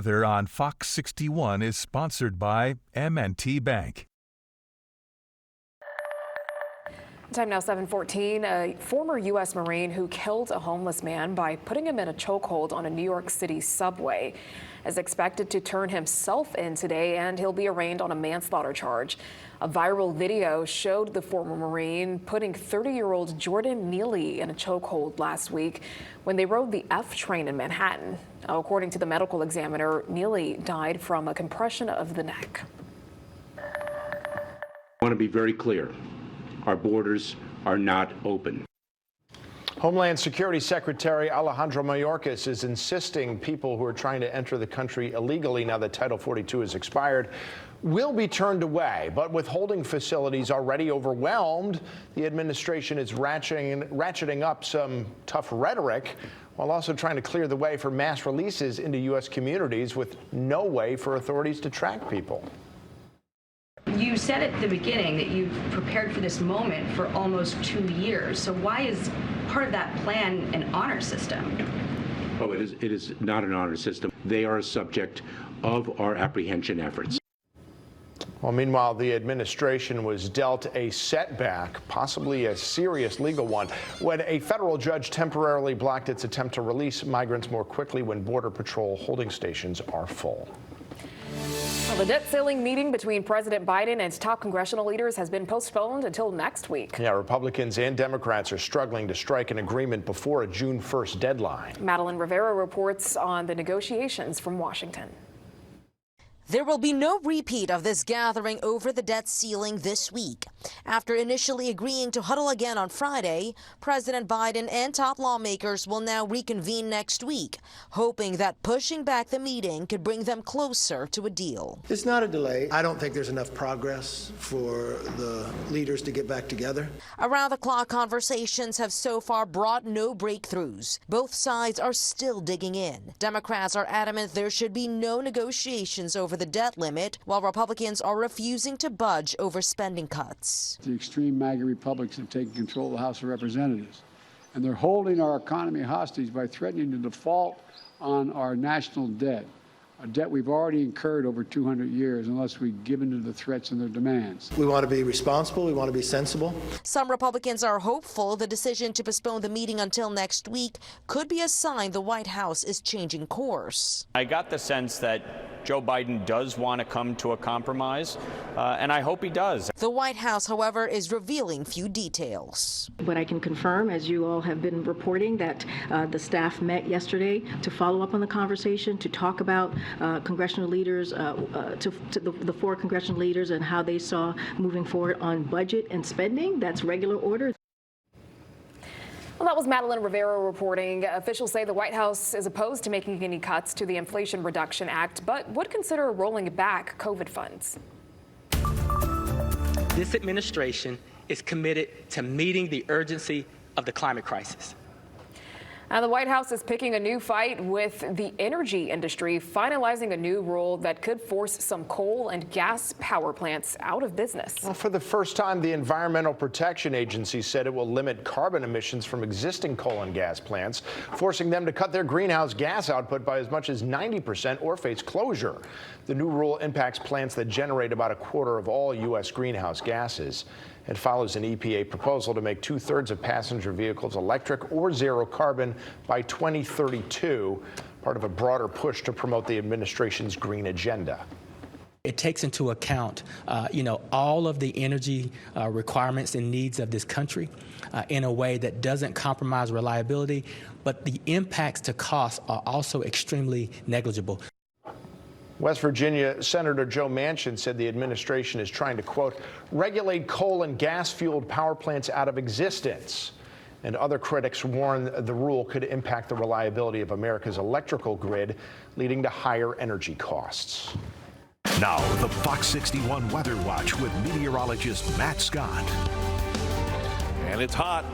Weather on Fox 61 is sponsored by M&T Bank. Time now 7:14. A former U.S. Marine who killed a homeless man by putting him in a chokehold on a New York City subway is expected to turn himself in today, and he'll be arraigned on a manslaughter charge. A viral video showed the former Marine putting 30-year-old Jordan Neely in a chokehold last week when they rode the F train in Manhattan. According to the medical examiner, Neely died from a compression of the neck. I want to be very clear. Our borders are not open. Homeland Security Secretary Alejandro Mayorkas is insisting people who are trying to enter the country illegally now that Title 42 has expired will be turned away. But with holding facilities already overwhelmed, the administration is ratcheting up some tough rhetoric while also trying to clear the way for mass releases into U.S. communities with no way for authorities to track people. You said at the beginning that you've prepared for this moment for almost 2 years. So why is part of that plan an honor system? Oh, it is not an honor system. They are a subject of our apprehension efforts. Well, meanwhile, the administration was dealt a setback, possibly a serious legal one, when a federal judge temporarily blocked its attempt to release migrants more quickly when Border Patrol holding stations are full. Well, the debt ceiling meeting between President Biden and top congressional leaders has been postponed until next week. Yeah, Republicans and Democrats are struggling to strike an agreement before a June 1st deadline. Madeline Rivera reports on the negotiations from Washington. There will be no repeat of this gathering over the debt ceiling this week. After initially agreeing to huddle again on Friday, President Biden and top lawmakers will now reconvene next week, hoping that pushing back the meeting could bring them closer to a deal. It's not a delay. I don't think there's enough progress for the leaders to get back together. Around-the-clock conversations have so far brought no breakthroughs. Both sides are still digging in. Democrats are adamant there should be no negotiations over the debt limit, while Republicans are refusing to budge over spending cuts. The extreme MAGA Republicans have taken control of the House of Representatives, and they're holding our economy hostage by threatening to default on our national debt, a debt we've already incurred over 200 years unless we give in to the threats and their demands. We want to be responsible. We want to be sensible. Some Republicans are hopeful the decision to postpone the meeting until next week could be a sign the White House is changing course. I got the sense that Joe Biden does want to come to a compromise, and I hope he does. The White House, however, is revealing few details. But I can confirm, as you all have been reporting, that the staff met yesterday to follow up on the conversation, to talk about congressional leaders, to the four congressional leaders and how they saw moving forward on budget and spending. That's regular order. Well, that was Madeline Rivera reporting. Officials say the White House is opposed to making any cuts to the Inflation Reduction Act, but would consider rolling back COVID funds. This administration is committed to meeting the urgency of the climate crisis. Now, the White House is picking a new fight with the energy industry, finalizing a new rule that could force some coal and gas power plants out of business. Well, for the first time, the Environmental Protection Agency said it will limit carbon emissions from existing coal and gas plants, forcing them to cut their greenhouse gas output by as much as 90% or face closure. The new rule impacts plants that generate about a quarter of all U.S. greenhouse gases. It follows an EPA proposal to make 2/3 of passenger vehicles electric or zero carbon by 2032, part of a broader push to promote the administration's green agenda. It takes into account, all of the energy requirements and needs of this country in a way that doesn't compromise reliability, but the impacts to costs are also extremely negligible. West Virginia Senator Joe Manchin said the administration is trying to, quote, regulate coal and gas-fueled power plants out of existence. And other critics warn the rule could impact the reliability of America's electrical grid, leading to higher energy costs. Now, the Fox 61 Weather Watch with meteorologist Matt Scott. And it's hot.